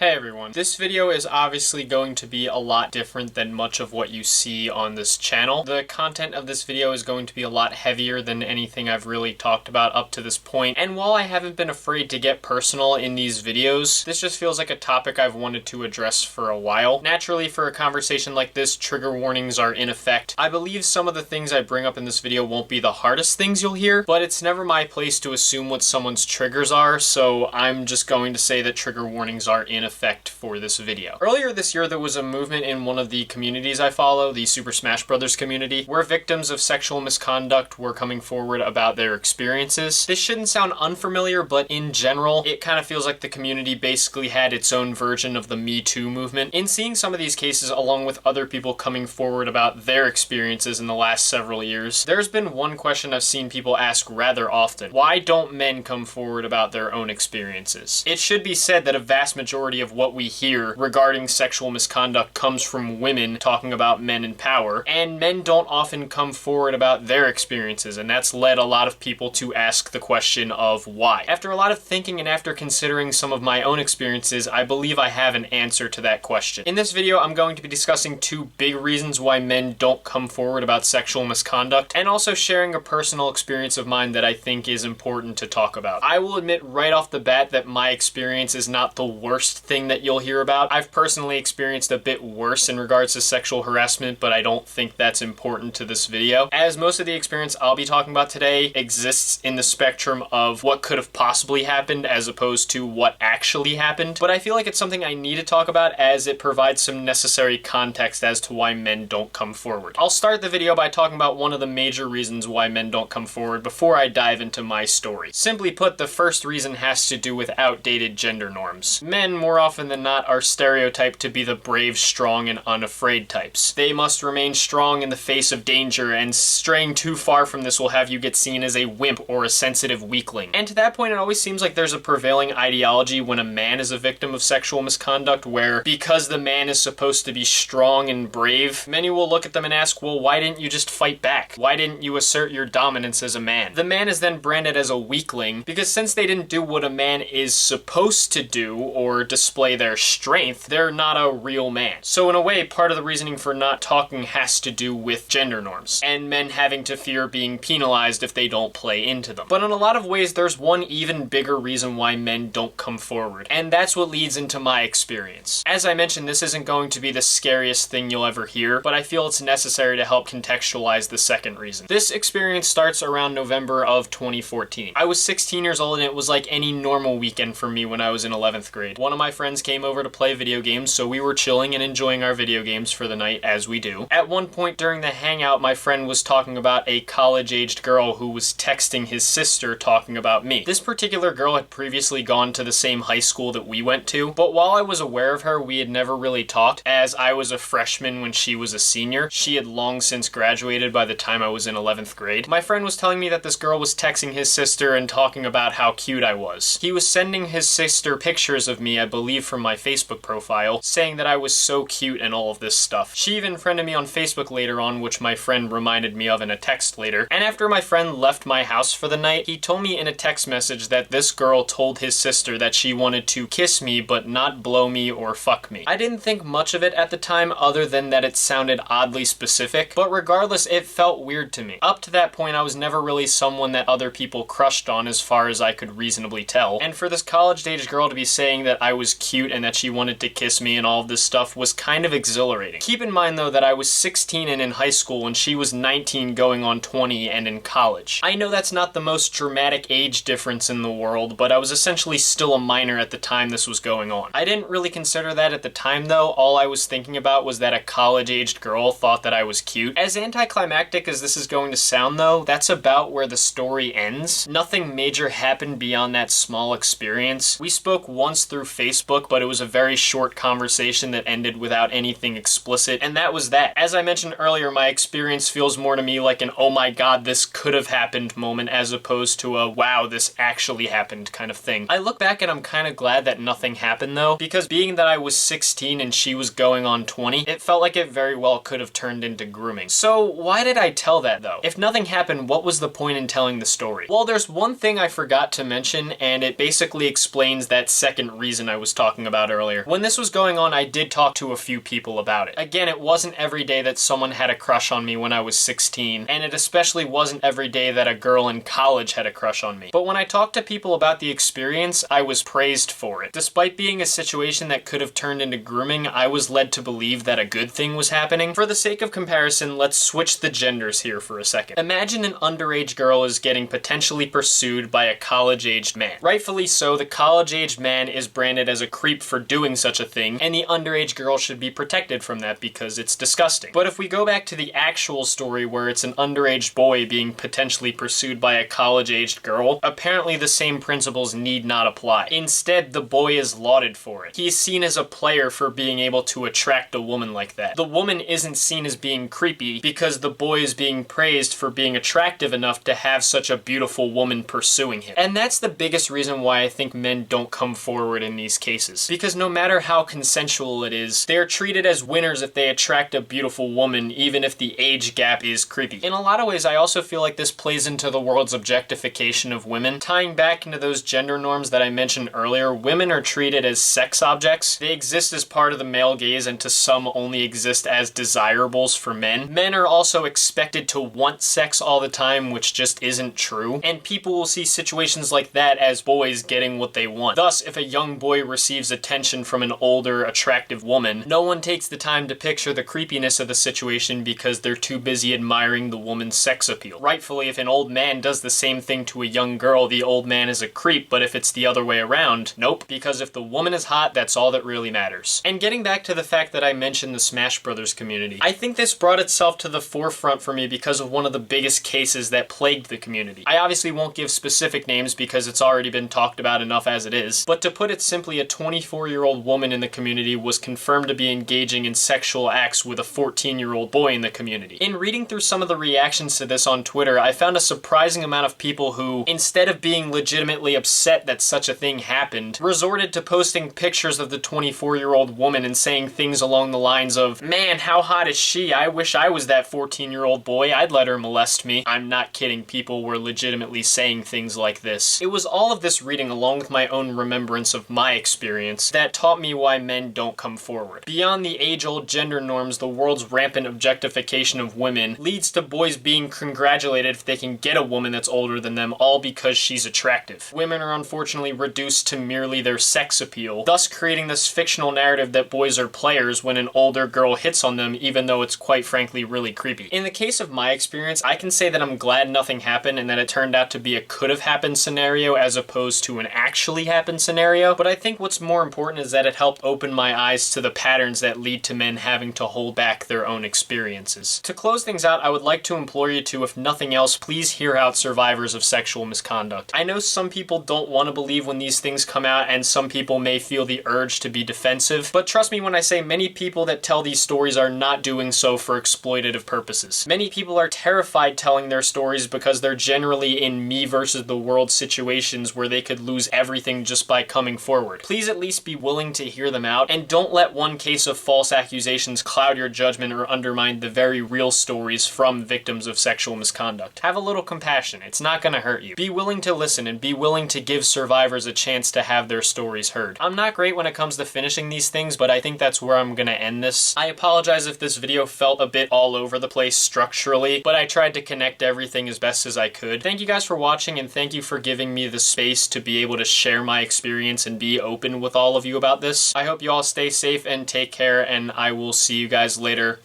Hey everyone, this video is obviously going to be a lot different than much of what you see on this channel. The content of this video is going to be a lot heavier than anything I've really talked about up to this point, and while I haven't been afraid to get personal in these videos, this just feels like a topic I've wanted to address for a while. Naturally, for a conversation like this, trigger warnings are in effect. I believe some of the things I bring up in this video won't be the hardest things you'll hear, but it's never my place to assume what someone's triggers are, so I'm just going to say that trigger warnings are in effect for this video. Earlier this year, there was a movement in one of the communities I follow, the Super Smash Bros. Community, where victims of sexual misconduct were coming forward about their experiences. This shouldn't sound unfamiliar, but in general, it kind of feels like the community basically had its own version of the Me Too movement. In seeing some of these cases, along with other people coming forward about their experiences in the last several years, there's been one question I've seen people ask rather often. Why don't men come forward about their own experiences? It should be said that a vast majority of what we hear regarding sexual misconduct comes from women talking about men in power, and men don't often come forward about their experiences, and that's led a lot of people to ask the question of why. After a lot of thinking and after considering some of my own experiences, I believe I have an answer to that question. In this video, I'm going to be discussing two big reasons why men don't come forward about sexual misconduct, and also sharing a personal experience of mine that I think is important to talk about. I will admit right off the bat that my experience is not the worst thing that you'll hear about. I've personally experienced a bit worse in regards to sexual harassment, but I don't think that's important to this video, as most of the experience I'll be talking about today exists in the spectrum of what could have possibly happened as opposed to what actually happened. But I feel like it's something I need to talk about as it provides some necessary context as to why men don't come forward. I'll start the video by talking about one of the major reasons why men don't come forward before I dive into my story. Simply put, the first reason has to do with outdated gender norms. Men, more often than not, are stereotyped to be the brave, strong, and unafraid types. They must remain strong in the face of danger, and straying too far from this will have you get seen as a wimp or a sensitive weakling. And to that point, it always seems like there's a prevailing ideology when a man is a victim of sexual misconduct where, because the man is supposed to be strong and brave, many will look at them and ask, well, why didn't you just fight back? Why didn't you assert your dominance as a man? The man is then branded as a weakling because since they didn't do what a man is supposed to do or display their strength, they're not a real man. So in a way, part of the reasoning for not talking has to do with gender norms, and men having to fear being penalized if they don't play into them. But in a lot of ways, there's one even bigger reason why men don't come forward, and that's what leads into my experience. As I mentioned, this isn't going to be the scariest thing you'll ever hear, but I feel it's necessary to help contextualize the second reason. This experience starts around November of 2014. I was 16 years old, and it was like any normal weekend for me when I was in 11th grade. One of my friends came over to play video games, so we were chilling and enjoying our video games for the night, as we do. At one point during the hangout, my friend was talking about a college-aged girl who was texting his sister talking about me. This particular girl had previously gone to the same high school that we went to, but while I was aware of her, we had never really talked, as I was a freshman when she was a senior. She had long since graduated by the time I was in 11th grade. My friend was telling me that this girl was texting his sister and talking about how cute I was. He was sending his sister pictures of me, I believe from my Facebook profile, saying that I was so cute and all of this stuff. She even friended me on Facebook later on, which my friend reminded me of in a text later. And after my friend left my house for the night, he told me in a text message that this girl told his sister that she wanted to kiss me but not blow me or fuck me. I didn't think much of it at the time other than that it sounded oddly specific, but regardless, it felt weird to me. Up to that point, I was never really someone that other people crushed on as far as I could reasonably tell. And for this college-age girl to be saying that I was cute and that she wanted to kiss me and all of this stuff was kind of exhilarating. Keep in mind though that I was 16 and in high school when she was 19 going on 20 and in college. I know that's not the most dramatic age difference in the world, but I was essentially still a minor at the time this was going on. I didn't really consider that at the time though. All I was thinking about was that a college-aged girl thought that I was cute. As anticlimactic as this is going to sound though, that's about where the story ends. Nothing major happened beyond that small experience. We spoke once through Facebook, but it was a very short conversation that ended without anything explicit, and that was that. As I mentioned earlier, my experience feels more to me like an oh my god, this could have happened moment as opposed to a wow, this actually happened kind of thing. I look back and I'm kind of glad that nothing happened though, because being that I was 16 and she was going on 20, it felt like it very well could have turned into grooming. So why did I tell that though? If nothing happened, what was the point in telling the story? Well, there's one thing I forgot to mention, and it basically explains that second reason I was talking about earlier. When this was going on, I did talk to a few people about it. Again, it wasn't every day that someone had a crush on me when I was 16, and it especially wasn't every day that a girl in college had a crush on me. But when I talked to people about the experience, I was praised for it. Despite being a situation that could have turned into grooming, I was led to believe that a good thing was happening. For the sake of comparison, let's switch the genders here for a second. Imagine an underage girl is getting potentially pursued by a college-aged man. Rightfully so, the college-aged man is branded as a creep for doing such a thing, and the underage girl should be protected from that because it's disgusting. But if we go back to the actual story where it's an underage boy being potentially pursued by a college-aged girl, apparently the same principles need not apply. Instead, the boy is lauded for it. He is seen as a player for being able to attract a woman like that. The woman isn't seen as being creepy because the boy is being praised for being attractive enough to have such a beautiful woman pursuing him. And that's the biggest reason why I think men don't come forward in these cases. Because no matter how consensual it is, they are treated as winners if they attract a beautiful woman, even if the age gap is creepy. In a lot of ways, I also feel like this plays into the world's objectification of women. Tying back into those gender norms that I mentioned earlier, women are treated as sex objects. They exist as part of the male gaze and to some only exist as desirables for men. Men are also expected to want sex all the time, which just isn't true. And people will see situations like that as boys getting what they want. Thus, if a young boy receives attention from an older, attractive woman, no one takes the time to picture the creepiness of the situation because they're too busy admiring the woman's sex appeal. Rightfully, if an old man does the same thing to a young girl, the old man is a creep, but if it's the other way around, nope, because if the woman is hot, that's all that really matters. And getting back to the fact that I mentioned the Smash Brothers community, I think this brought itself to the forefront for me because of one of the biggest cases that plagued the community. I obviously won't give specific names because it's already been talked about enough as it is, but to put it simply, a 24-year-old woman in the community was confirmed to be engaging in sexual acts with a 14-year-old boy in the community. In reading through some of the reactions to this on Twitter, I found a surprising amount of people who, instead of being legitimately upset that such a thing happened, resorted to posting pictures of the 24-year-old woman and saying things along the lines of, "Man, how hot is she? I wish I was that 14-year-old boy. I'd let her molest me." I'm not kidding, people were legitimately saying things like this. It was all of this reading, along with my own remembrance of my experience, that taught me why men don't come forward. Beyond the age-old gender norms, the world's rampant objectification of women leads to boys being congratulated if they can get a woman that's older than them, all because she's attractive. Women are unfortunately reduced to merely their sex appeal, thus creating this fictional narrative that boys are players when an older girl hits on them, even though it's quite frankly really creepy. In the case of my experience, I can say that I'm glad nothing happened and that it turned out to be a could-have happened scenario as opposed to an actually happened scenario, but I think what's more important is that it helped open my eyes to the patterns that lead to men having to hold back their own experiences. To close things out, I would like to implore you to, if nothing else, please hear out survivors of sexual misconduct. I know some people don't want to believe when these things come out, and some people may feel the urge to be defensive, but trust me when I say many people that tell these stories are not doing so for exploitative purposes. Many people are terrified telling their stories because they're generally in me versus the world situations where they could lose everything just by coming forward. Please at least be willing to hear them out, and don't let one case of false accusations cloud your judgment or undermine the very real stories from victims of sexual misconduct. Have a little compassion. It's not gonna hurt you. Be willing to listen and be willing to give survivors a chance to have their stories heard. I'm not great when it comes to finishing these things, but I think that's where I'm gonna end this. I apologize if this video felt a bit all over the place structurally, but I tried to connect everything as best as I could. Thank you guys for watching, and thank you for giving me the space to be able to share my experience and be open with all of you about this. I hope you all stay safe and take care, and I will see you guys later.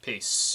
Peace.